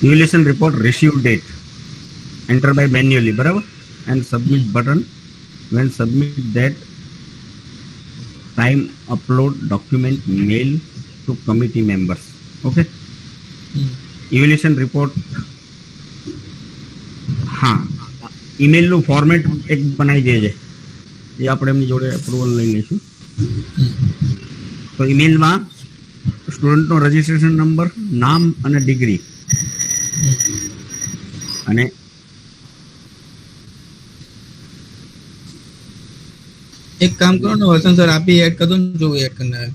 Evaluation report receive date enter by manually बराबर and submit button when submit that time upload document mail to committee members. Okay. Evaluation report हाँ email નું format એક બનાવી દેજે એ આપણે એમની જોડે અપ્રુવલ લઈ લઈશું. તો ઈમેલમાં સ્ટુડન્ટનો રજિસ્ટ્રેશન નંબર નામ અને ડિગ્રી અને एक काम करो ना वसंत सर आप ही ऐड कर दो जो ऐड करना है.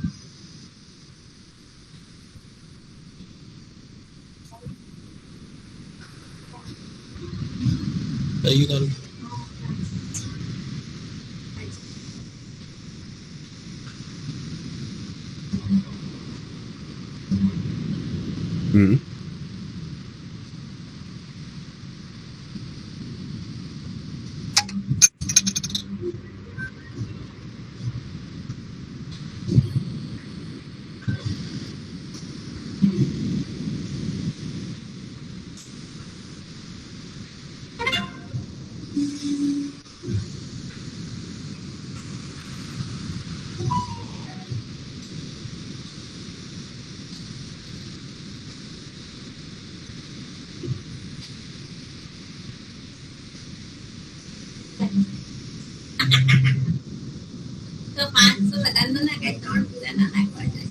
तो 500 लगा दो ना कहीं और पूरा ना ना पड़ जाए.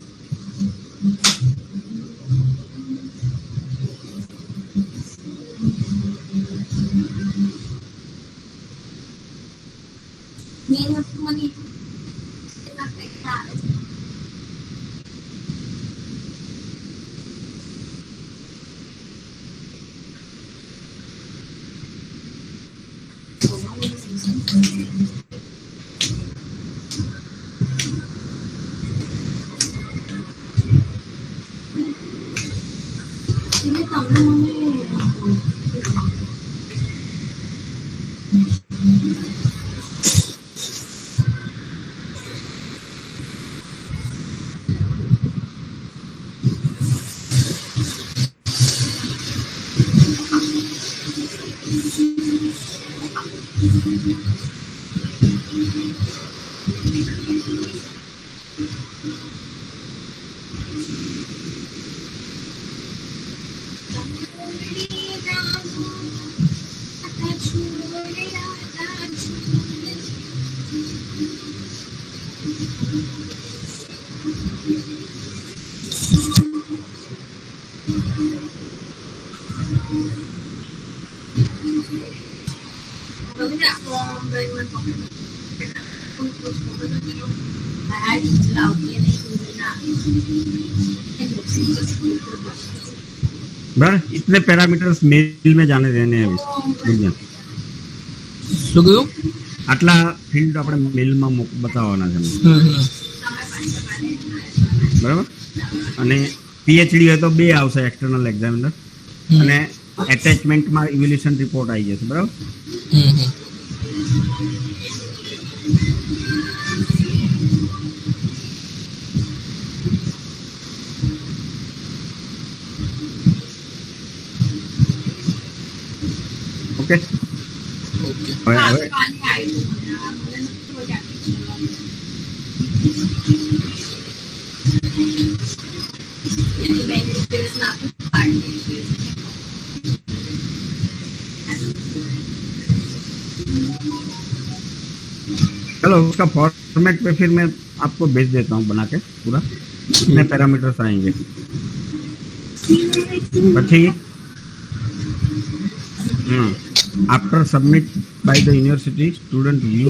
मेरा मनी इतना पैसा बराबर इतने पैरामीटर्स मेल में जाने देने हैं अभी શું કયું આટલા ફિલ્ડ આપણે મેલમાં બતાવવાના છે બરાબર અને પીએચડી હોય તો 2 આવશે એક્સટર્નલ એક્ઝામિનર અને એટેચમેન્ટમાં ઇવેલ્યુએશન રિપોર્ટ આવી જશે બરાબર. ઓકે હવે चलो उसका फॉर्मेट पे फिर मैं आपको भेज देता हूँ बना के पूरा कितने पैरामीटर्स आएंगे. ठीक after submit by the university student view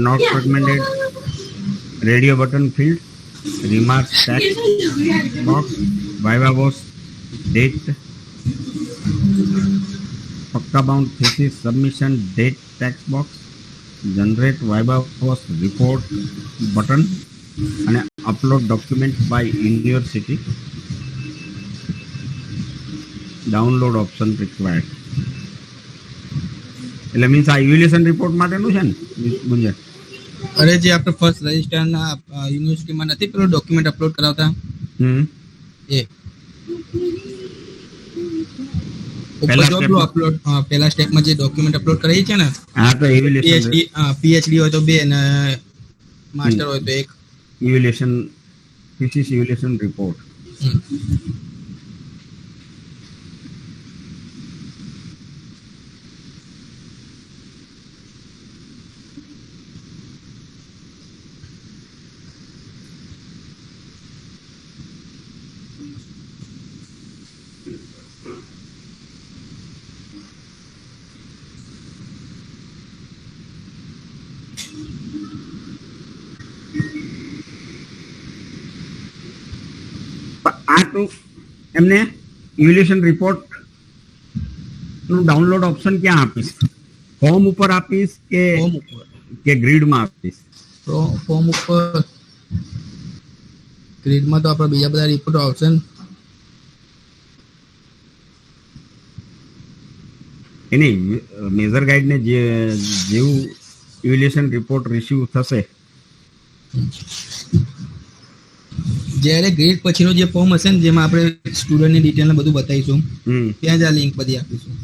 not recommended radio button field remarks text box, viva voce date, pakka bound thesis submission date text box, generate viva voce report button અને upload document by university, download option required. એટલે means આ evaluation report માટેનું છે ને ગુંજન? અરે જે આપણે first register ના યુનિવર્સિટીમાં નથી પેલો ડોક્યુમેન્ટ અપલોડ કરાવતા એ પહેલા ઉપર step માં? અપલોડ પહેલા સ્ટેપમાં જે ડોક્યુમેન્ટ અપલોડ કરીએ છે ને હા તો ઇવેલ્યુએશન પીએચડી હોય તો 2 અને માસ્ટર હોય તો 1. Evaluation thesis evaluation report. આ તો એમને ઇવેલ્યુએશન રિપોર્ટ નું ડાઉનલોડ ઓપ્શન ક્યાં આપીશ? ફોર્મ ઉપર આપીશ કે ફોર્મ ઉપર ગ્રીડમાં આપીશ? ફોર્મ ઉપર ગ્રીડમાં તો આપણા બીજા બધા રિપોર્ટ આવશે ને. એની મેજર ગાઈડને જેવું ઇવેલ્યુએશન રિપોર્ટ રિસીવ થશે જ્યારે ગ્રેડ પછીનો જે ફોર્મ હશે ને જેમાં આપણે સ્ટુડન્ટની ડિટેલ ને બધું બતાવીશું ત્યાં જ આ લિંક બધી આપીશું.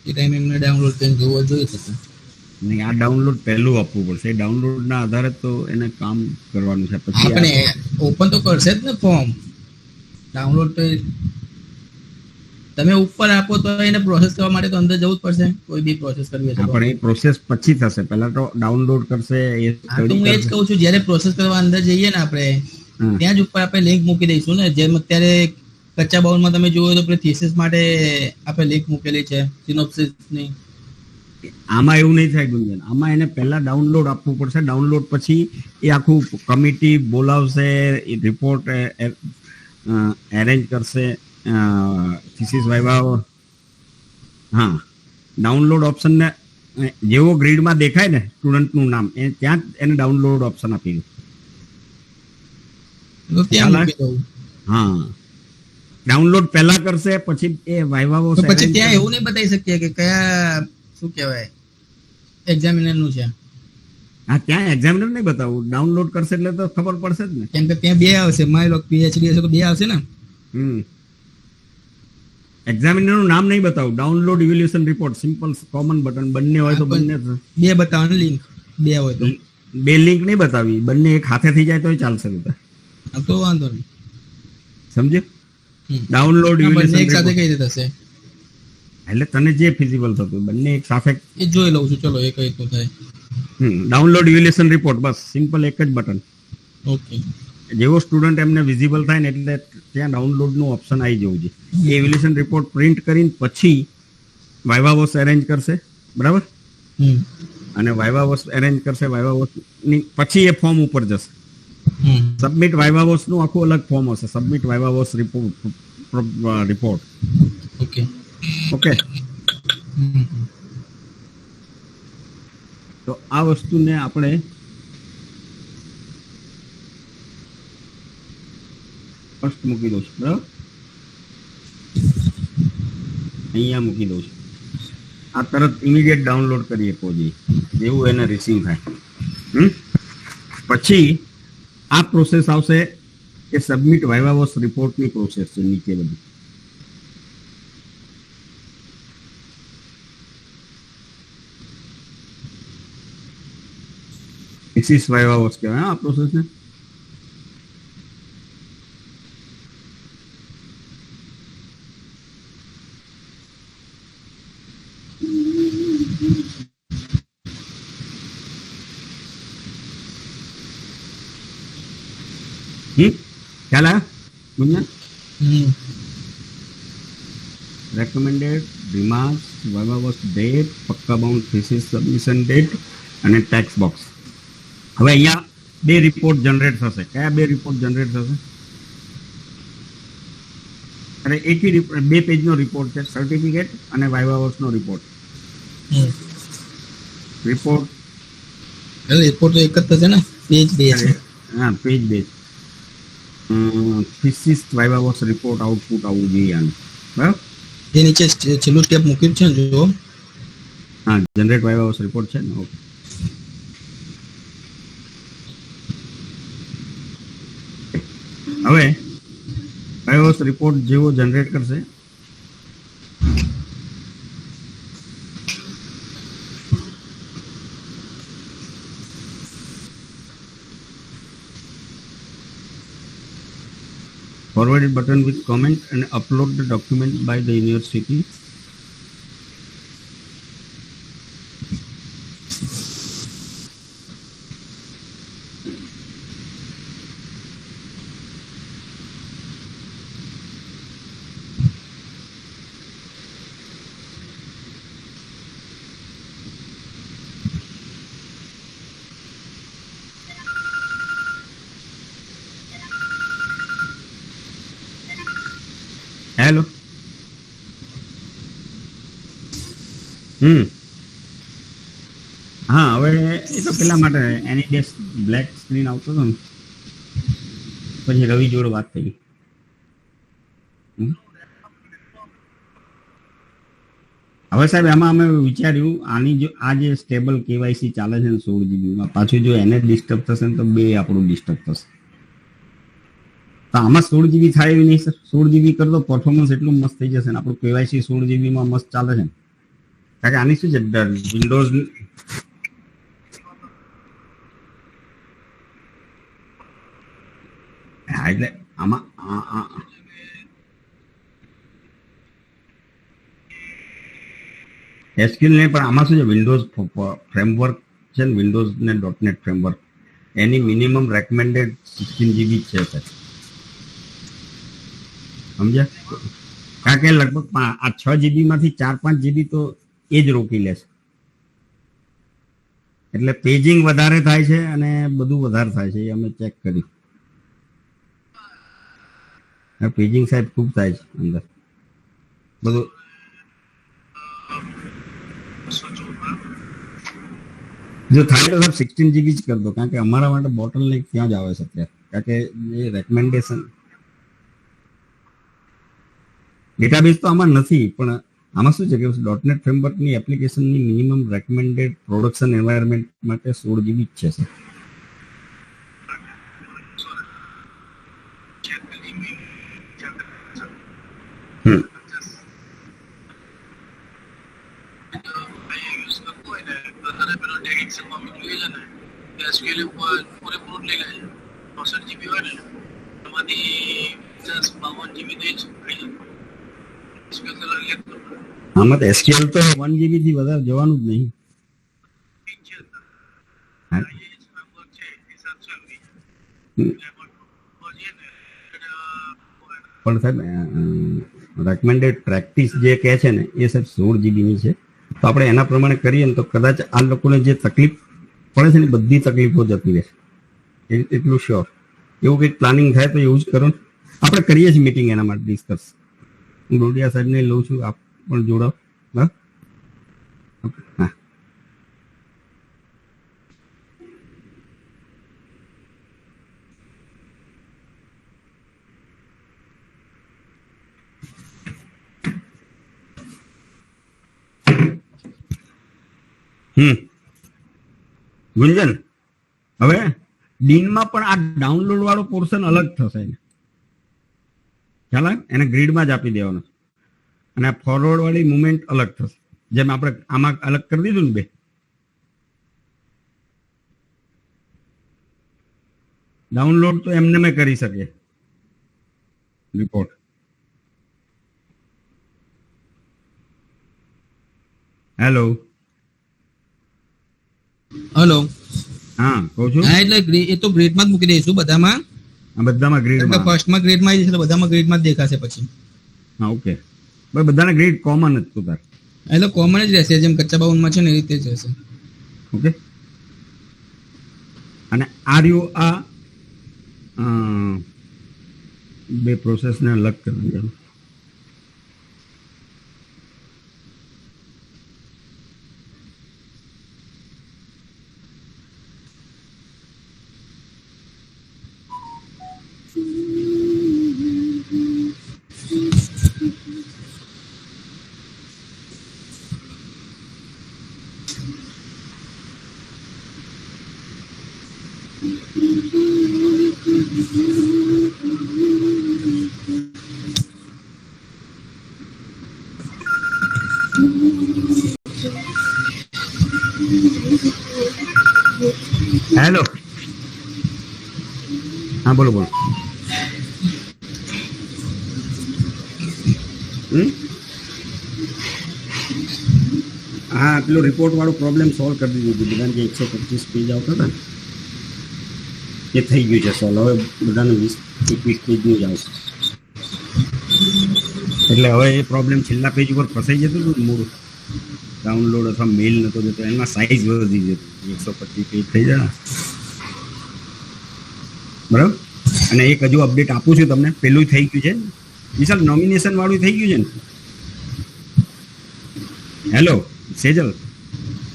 એ ટાઈમ એમને ડાઉનલોડ કરીને જોવા જોઈ શકે. નહીં, આ ડાઉનલોડ પહેલું આપવું પડશે. એ ડાઉનલોડના આધારે તો એને કામ કરવાનું છે. પછી આપણે ઓપન તો કરશે જ ને ફોર્મ. ડાઉનલોડ તો તમે ઉપર આપો તો એને પ્રોસેસ કરવા માટે તો અંદર જવું જ પડશે. કોઈ બી પ્રોસેસ કરવી હશે પણ એ પ્રોસેસ પછી થશે. પહેલા તો ડાઉનલોડ કરશે. હા તો હું એ જ કહું છું, જ્યારે પ્રોસેસ કરવા અંદર જઈએ ને આપણે ત્યાં જ ઉપર આપણે લિંક મૂકી દઈશું ને. જેમ અત્યારે કચ્ચા બાઉલમાં તમે જોયું તો થીસિસ માટે આપણે લિંક મૂકેલી છે સિનોપ્સિસની. આમાં એવું નહીં થાય ગુંજન. આમાં એને પહેલા ડાઉનલોડ આપવું પડશે. ડાઉનલોડ પછી એ આખું કમિટી બોલાવશે, એ રિપોર્ટ એરેન્જ કરશે, થીસિસ વાઇવા. હા, ડાઉનલોડ ઓપ્શન ને જેવો ગ્રીડમાં દેખાય ને સ્ટુડન્ટનું નામ એ ત્યાં જ એને ડાઉનલોડ ઓપ્શન આપી દો. તો ત્યાં મૂકી દઉં. હા, ડાઉનલોડ પહેલા કરશે પછી એ વાઇવા તો પછી ત્યાં એવું નહીં બતાવી શકીએ કે કયા શું કહેવાય એક્ઝામિનર નું છે. હા, ત્યાં એક્ઝામિનર નહીં બતાવું. ડાઉનલોડ કરશે એટલે તો ખબર પડશે જ ને. કેમ કે ત્યાં 2 આવશે. મારી લો પીએચડી હશે તો 2 આવશે ને. એક્ઝામિનર નું નામ નહીં બતાવું. Download evaluation report simple common button બંને હોય તો બંને 2 બતાવવાનું લિંક 2 હોય તો 2 લિંક નહીં બતાવી. બંને એક હાથે થઈ જાય તોય ચાલશે. તો વાંધો નહીં. સમજ્યો? ડાઉનલોડ બંને એક ઇવેલ્યુએશન સાથે કઈ રીતે થશે એટલે તને જે ફિઝિબલ થતું બંને એક સાથે એ જોઈ લઉં છું. ચલો એ કઈ તો થાય. ડાઉનલોડ ઇવેલ્યુએશન રિપોર્ટ બસ સિમ્પલ એક જ બટન. ઓકે. જેવો સ્ટુડન્ટ એમને વિઝિબલ થાય ને એટલે ત્યાં ડાઉનલોડ નું ઓપ્શન આવી જવું જોઈએ. એ ઇવેલ્યુએશન રિપોર્ટ પ્રિન્ટ કરીને પછી વાઇવા વોસ એરેન્જ કરશે. બરાબર? અને વાઇવા વોસ એરેન્જ કરશે. વાઇવા વોસ ની પછી એ ફોર્મ ઉપર જશે. સબમિટ વાઇવા વોસ નું આખું અલગ ફોર્મ હશે. Submit viva wash report. Okay okay. તો આ વસ્તુને આપણે ફર્સ્ટ મૂકી દઉં છું. બરાબર? અહીંયા મૂકી દઉં છું. આ તરત ઇમિડિયેટ ડાઉનલોડ કરીએ કોઈ જેવું એને રિસીવ થાય. પછી આ પ્રોસેસ આવશે કે સબમિટ વાઇવા વોસ રિપોર્ટની પ્રોસેસ છે નીચે બધી. થીસિસ વાઇવા વોસ કહેવાય આ પ્રોસેસને. ખ્યાલ આવ્યો? Recommended remarks, viva voce date, પક્કા બાઉન્ડ થીસિસ સબમિશન ડેટ અને ટેક્સ બોક્સ. હવે અહીંયા 2 રિપોર્ટ જનરેટ થશે. કયા 2 રિપોર્ટ જનરેટ થશે? અરે એકી 2 પેજનો રિપોર્ટ છે, સર્ટિફિકેટ અને વાઇવા વોસનો રિપોર્ટ. રિપોર્ટ રિપોર્ટ એક જ થશે ને, પેજ 2 છે. હા, page 2. Thesis viva wash report output આવવું જોઈએ આનું. બરાબર? એ નીચે છેલ્લું સ્ટેપ મૂક્યું છે ને, જો હા, જનરેટ વાઇવા વોસ રિપોર્ટ છે ને. ઓકે. હવે વાઇવા વોસ રિપોર્ટ જેવો જનરેટ કરશે, forwarded button with comment and upload the document by the university. Hello. હા, હવે એ તો પેલા માટે એની ડેસ બ્લેક સ્ક્રીન આવતો હતો ને, પછી રવિ જોડે વાત થઈ. હવે સાહેબ એમાં અમે વિચાર્યું આની જો આ જે સ્ટેબલ કેવાયસી ચાલે છે ને 16 GB માં, પાછું જો એને ડિસ્ટર્બ થશે ને તો 2 આપણું ડિસ્ટર્બ થશે. તો આમાં 16 GB થાય એવી નહીં સર. 16 GB કરતો પરફોર્મન્સ એટલું મસ્ત થઈ જશે ને, આપણું કેવાયસી 16 GB માં મસ્ત ચાલે છે ને. કારણ કે આની શું છે, વિન્ડોઝ એટલે આમાં એસક્યુએલ નહીં, પણ આમાં શું છે, વિન્ડોઝ ફ્રેમવર્ક છે ને, વિન્ડોઝ ને .NET ફ્રેમવર્ક, એની મિનિમમ રેકમેન્ડેડ 16 GB છે સર. સમજ્યા? કારણ કે લગભગ આ 6 GB માંથી 4-5 GB તો એ જ રોકી લે છે. એટલે પેજિંગ વધારે થાય છે અને બધું વધારે થાય છે, એ અમે ચેક કર્યું. પેજિંગ સાહેબ ખૂબ થાય છે અંદર બધું. જો થાય તો સાહેબ 16 GB જ કરી દો, કારણ કે અમારા માટે બોટલ નેક ત્યાં જ આવે છે અત્યારે. કારણ કે જે રેકમેન્ડેશન ડેટાબેઝ તો આમાં નથી, પણ આમાં શું છે કે .NET ફ્રેમવર્કની એપ્લિકેશનની મિનિમમ રેકમેન્ડેડ પ્રોડક્શન એન્વાયરમેન્ટ માટે 16 GB જ છે સર. આમાં તો SQL તો 1 GB થી વધારે જવાનું જ નહીં. પણ સાહેબ રેકમેન્ડેડ પ્રેક્ટિસ જે કહે છે ને એ સાહેબ 16 GB ની છે. તો આપણે એના પ્રમાણે કરીએ ને તો કદાચ આ લોકોને જે તકલીફ પડે છે ને બધી તકલીફો જતી રહેશે, એટલું શ્યોર. એવું કંઈક પ્લાનિંગ થાય તો એવું જ કરો ને. આપણે કરીએ છીએ મીટિંગ એના માટે ડિસ્કસ. હું ડોડિયા સાહેબને લઉં છું, આપ પણ જોડાવ. બરાબર? હા. ગુંજન, હવે ડીનમાં પણ આ ડાઉનલોડ વાળો પોર્શન અલગ થશે. ખ્યાલ આવે? એને ગ્રીડમાં જ આપી દેવાનો અને આ ફોરવર્ડ વાળી મુવમેન્ટ અલગ થશે. જેમ આપણે આમાં અલગ કરી દીધું ને 2. ડાઉનલોડ તો એમને મેં કરી શકે રિપોર્ટ. Hello hello. હા, કહું છું. હા, એટલે એ તો ગ્રેડમાં જ મૂકી દઈશું બધામાં. બધામાં ગ્રીડમાં, ફર્સ્ટમાં ગ્રેડમાં આવી જશે, બધામાં ગ્રેડમાં જ દેખાશે પછી. હા, ઓકે. ભાઈ બધાના ગ્રેડ કોમન જ તો તાર. એટલે કોમન જ રહેશે, જેમ કચ્ચા બાઉનમાં છે ને એ રીતે જ રહેશે. ઓકે. અને આ રહ્યું આ બે પ્રોસેસને અલગ કરવી જરૂર. હેલો, હા બોલો બોલો. હા, પેલો રિપોર્ટ વાળો પ્રોબ્લેમ સોલ્વ કરી દીધું હતું. બધાને જે 125 પેજ આવતા હતા ને એ થઈ ગયું છે સોલ્વ. હવે બધાને 20-21 પેજનું જ આવશે. એટલે હવે એ પ્રોબ્લેમ છેલ્લા પેજ ઉપર ફસાઈ જતું હતું મૂળ ડાઉનલોડ અથવા મેલ નતો જતો, એમાં સાઇઝ વધી જતી, 125 પેજ થઈ જાય. બરાબર. અને એક હજુ અપડેટ આપું છું તમને. પેલું થઈ ગયું છે વિશાલ, નોમિનેશન વાળું થઈ ગયું છે ને. હેલો સેજલ,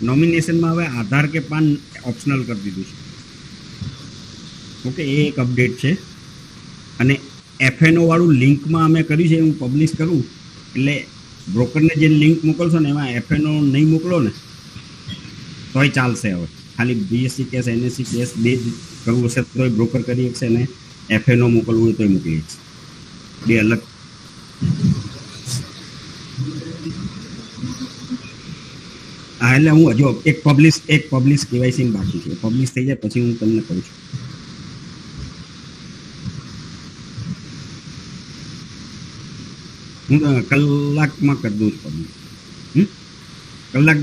નોમિનેશનમાં હવે આધાર કે પાન ઓપ્શનલ કરી દીધું છે. ઓકે, એ એક અપડેટ છે. અને એફએનઓ વાળું લિંકમાં અમે કર્યું છે, હું પબ્લિશ કરું એટલે બ્રોકરને જે લિંક મોકલશો ને એમાં એફએનઓ નહીં મોકલો ને તોય ચાલશે. હવે ખાલી બીએસસી કેસ એનએસસી કેસ બે જ કરવું હશે તોય બ્રોકર કરી શકશે, અને એફએનઓ મોકલવું હોય તોય મોકલી શકશે. બે અલગ. હા, એટલે હું હજુ એક પબ્લિશ કેવાયસી બાકી છે. પબ્લિશ થઈ જાય પછી હું તમને કહું છું. હું કલાકમાં કરી દઉં છું. કલાક.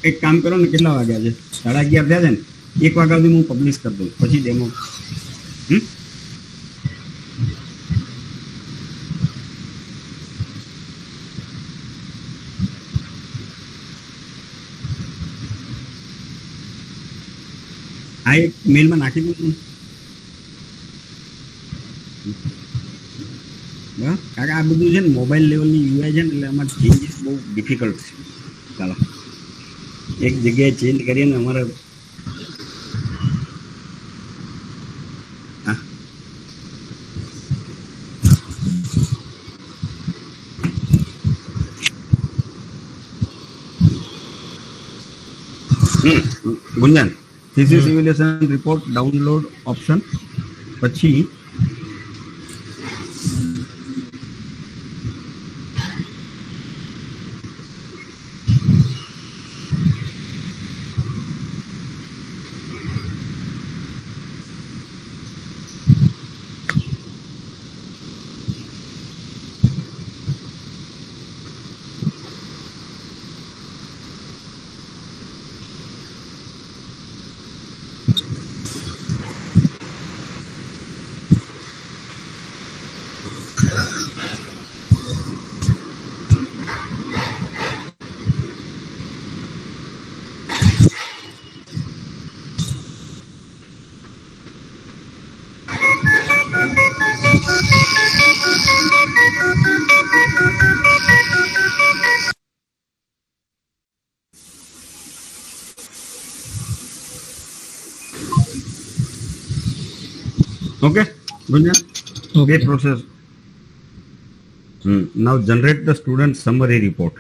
એક કામ કરો ને, કેટલા વાગ્યા છે? 11:30 થયા છે ને. 1 વાગ્યા સુધી હું પબ્લિશ કરી દઉં, પછી ડેમો. આ એક મેલમાં નાખી દઉં છું. બરાબર. કારણ કે આ બધું છે ને મોબાઈલ લેવલની યુઆઈ છે ને, એટલે આમાં ચેન્જીસ બહુ ડિફિકલ્ટ છે. ચાલો એક જગ્યાએ ચેન્જ કરીએ ને અમારે. હા, Gunjan, thesis simulation report download option, પછી ઓકે ગુંજન, બે process. Now generate the student summary report.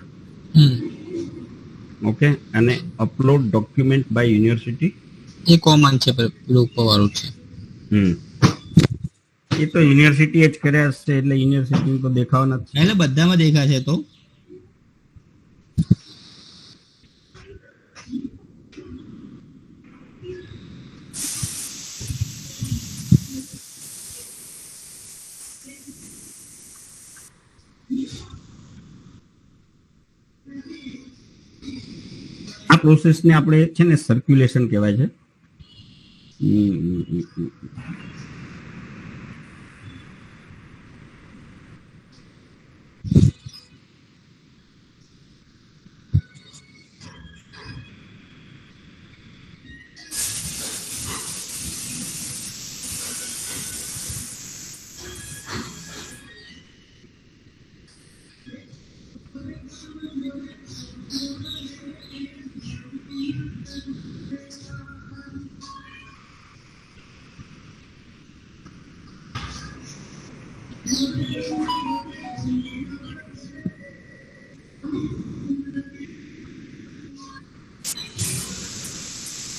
Okay, અને અપલોડ ડોક્યુમેન્ટ બાય યુનિવર્સિટી. એ કોમન છે, પેલું વાળું છે. એ તો યુનિવર્સિટી જ કર્યા હશે, એટલે યુનિવર્સિટી તો દેખાવા નથી. એટલે બધામાં દેખાશે. તો આ પ્રોસેસને આપણે છે ને સર્ક્યુલેશન કહેવાય છે.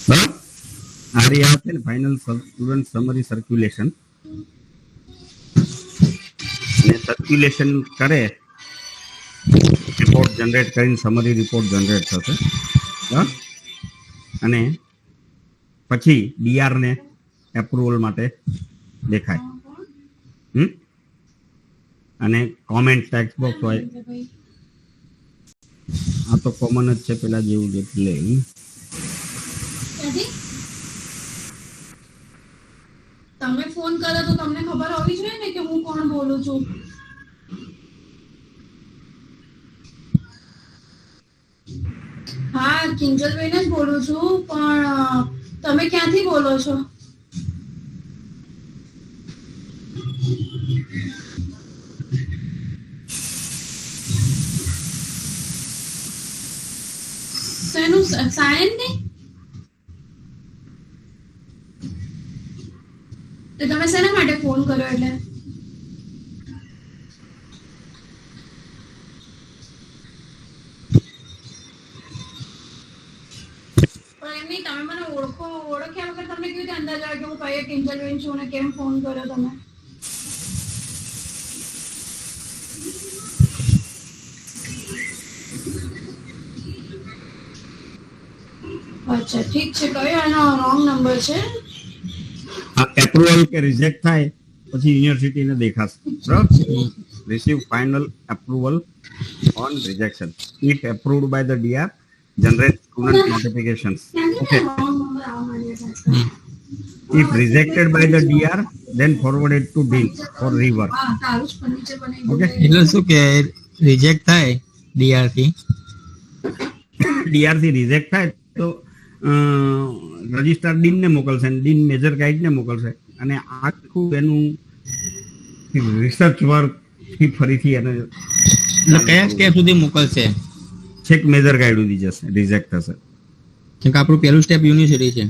બરાબર. આ રહી આ છે ને ફાઇનલ સ્ટુડન્ટ સમરી સર્ક્યુલેશન, અને સર્ક્યુલેશન કરે રિપોર્ટ જનરેટ કરીને સમરી રિપોર્ટ જનરેટ થશે. બરાબર. અને પછી ડીઆર ને એપ્રુવલ માટે દેખાય. અને કોમેન્ટ ટેક્સ્ટ બોક્સ હોય, આ તો કોમન જ છે પેલા જેવું જ, એટલે તમે ફોન કરો તો તમને ખબર હોવી જોઈએ ને કે હું કોણ બોલું છું. હા, કિંજલબેન જ બોલું છું, પણ તમે ક્યાંથી બોલો છો? શેનું સાયન ને? તો તમે શેના માટે ફોન કર્યો? એટલે પણ એમ નહીં, તમે મને ઓળખ્યા વગર તમને કેવી રીતે અંદાજ આવે કે હું કઈ કિંજલબેન છું અને કેમ ફોન કર્યો તમે? અચ્છા, ઠીક છે. કયો એનો રોંગ નંબર છે? આ એપ્રુવલ કે રિજેક્ટ થાય પછી યુનિવર્સિટીને દેખાશે. બરાબર. Receive final approval on rejection. If approved by the DR generate student notifications. Okay. If rejected by the DR, then forwarded to dean for rework. Okay. એટલે શું કે રિજેક્ટ થાય ડીઆર થી, ડીઆર થી રિજેક્ટ થાય તો રજિસ્ટ્રાર ડીન ને મોકલશે, અને ડીન મેજર ગાઈડ ને મોકલશે, અને આખું એનું રિસર્ચ વર્ક થી ફરીથી એને એટલે કયા સ્ટેપ સુધી મોકલશે? છેક મેજર ગાઈડ સુધી જશે, રિજેક્ટ થશે. કેમ કે આપણું પહેલું સ્ટેપ યુનિવર્સિટી છે.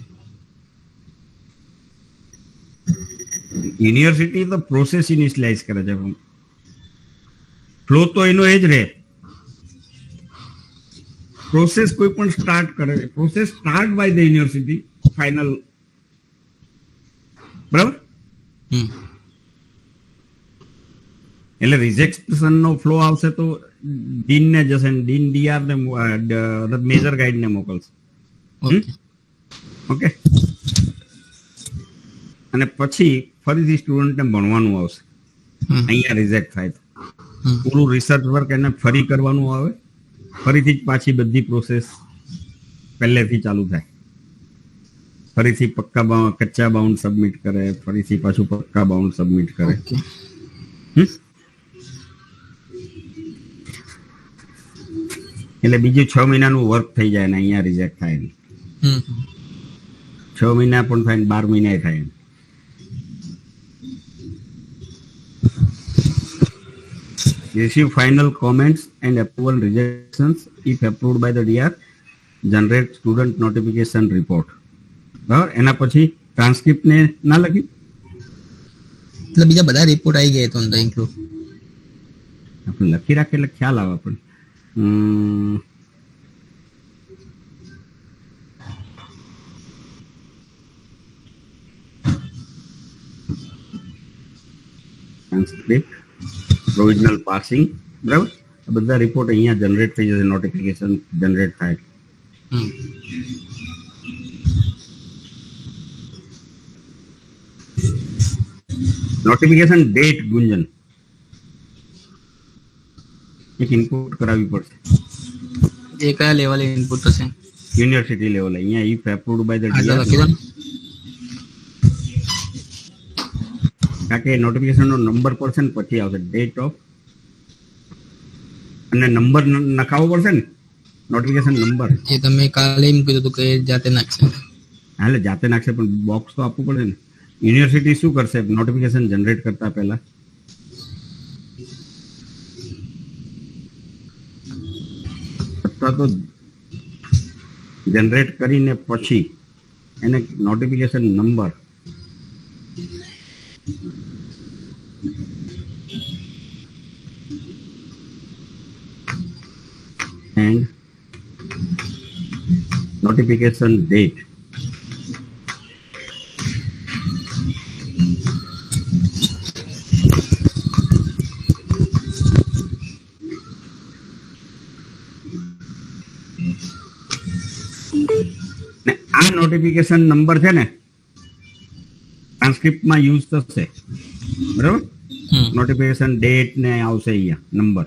યુનિવર્સિટી તો પ્રોસેસ ઇનિશિયલાઇઝ કરે છે, ફ્લો તો એનો એ જ રહે. પ્રોસેસ કોઈ પણ સ્ટાર્ટ કરે, process start by the university final. બરાબર. એટલે રિજેક્શન નો ફ્લો આવશે તો ડીન ને જશે, ડીન ડીઆર ને મેજર ગાઈડ ને મોકલશે. ઓકે. અને પછી ફરીથી સ્ટુડન્ટને ભણવાનું આવશે. અહીંયા રિજેક્ટ થાય તો પૂરું રિસર્ચ વર્ક એને ફરી કરવાનું આવે, ફરીથી જ પાછી બધી પ્રોસેસ પહેલેથી ચાલુ થાય. ફરીથી કચ્ચા બાઉન્ડ સબમિટ કરે, ફરીથી પાછું પક્કા બાઉન્ડ સબમિટ કરે. એટલે બીજું 6 મહિનાનું વર્ક થઈ જાય ને અહીંયા રિજેક્ટ થાય નહીં. 6 મહિના પણ થાય ને 12 મહિના થાય. Receive final comments and approval rejections if approved by the DR. Generate student notification report. બરાબર. એના પછી ટ્રાન્સક્રિપ્ટ ને ના લખી, એટલે બીજા બધા રિપોર્ટ આવી ગયા તો અંદર ઇન્ક્લુડ આપણે લખી રાખીએ એટલે ખ્યાલ આવે. પણ ટ્રાન્સક્રિપ્ટ, પ્રોવિઝનલ પાસિંગ, બરાબર. આ બધા રિપોર્ટ અહીંયા જનરેટ થઈ જશે, નોટિફિકેશન જનરેટ થાય. નોટિફિકેશન ડેટ ગુંજન એક ઇનપુટ કરાવવી પડશે. એ કયા લેવલે ઇનપુટ થશે? યુનિવર્સિટી લેવલે. અહીંયા if approved by the DR, કારણ કે નોટિફિકેશન નો નંબર પડશે ને પછી આવશે ડેટ ઓફ, અને નંબર નખાવવો પડશે ને, નોટિફિકેશન નંબર. એ તમે કાલે એમ કીધું કે જાતે નાખશે. એટલે જાતે નાખશે, પણ બોક્સ તો આપવું પડે ને. યુનિવર્સિટી શું કરશે નોટિફિકેશન જનરેટ કરતા પહેલા? અથવા તો જનરેટ કરીને પછી એને notification number and notification date. ને આ નોટિફિકેશન નંબર છે ને ટ્રાન્સક્રિપ્ટમાં યુઝ થશે, બરાબર? નોટિફિકેશન ડેટ ને આવશે અહીંયા number.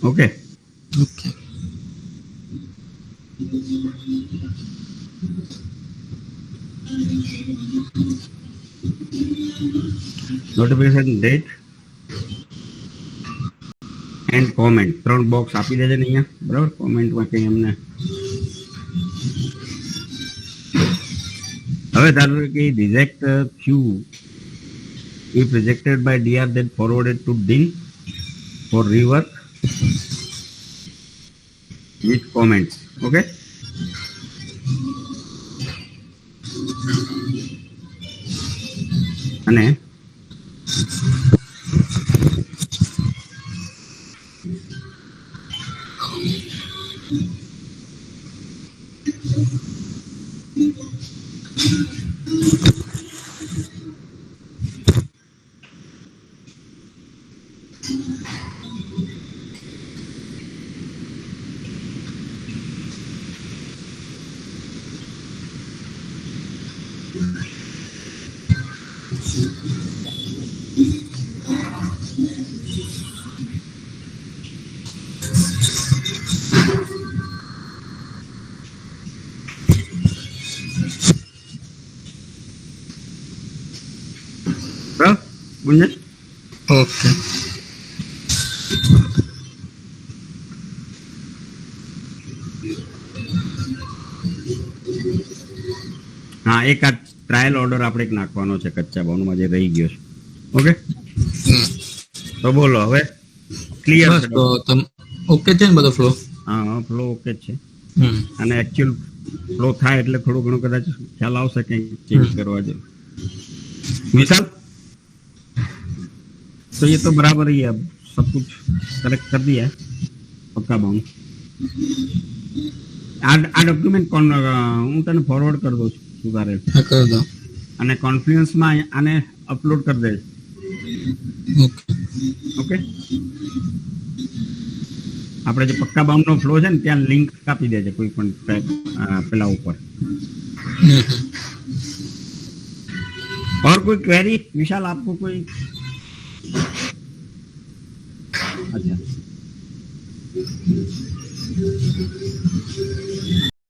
Okay, okay. Notification date and comment 3 box આપી દેજે ને અહીંયા, બરાબર? કોમેન્ટમાં કંઈ એમને હવે ધારો કે રિજેક્ટ થયું, if rejected by DR then forwarded to DIN for rework with comments. Okay, અને બરાબર ગુંજન? ઓકે. હા, એક આ ટ્રાયલ ઓર્ડર આપણે એક નાખવાનો છે કચ્ચા બાઉન્ડમાં જે રહી ગયો છે. ઓકે, તો બોલો હવે ક્લિયર બસ છે? તો ઓકે છે ને બધો ફ્લો? હા, ફ્લો ઓકે જ છે. અને एक्चुअल फ्लो થાય એટલે થોડું ઘણું કદાચ ખ્યાલ આવશે કે ચેન્જ કરવા જોઈએ. विशाल, तो ये तो बराबर ही है, अब सब कुछ करेक्ट कर दिया है पक्का बाउंड. આ ડોક્યુમેન્ટ હું તને ફોરવર્ડ કરી દઉં છું સુધારેલ, કરી દો. અને કોન્ફ્લુઅન્સમાં આને અપલોડ કરી દઈશ. ઓકે. ઓકે, આપણે જે પક્કા બાઉન્ડનો ફ્લો છે ને ત્યાં લિંક કાપી દેજે કોઈ પણ પેલા ઉપર. और कोई क्वेरी विशाल, आपको कोई? अच्छा,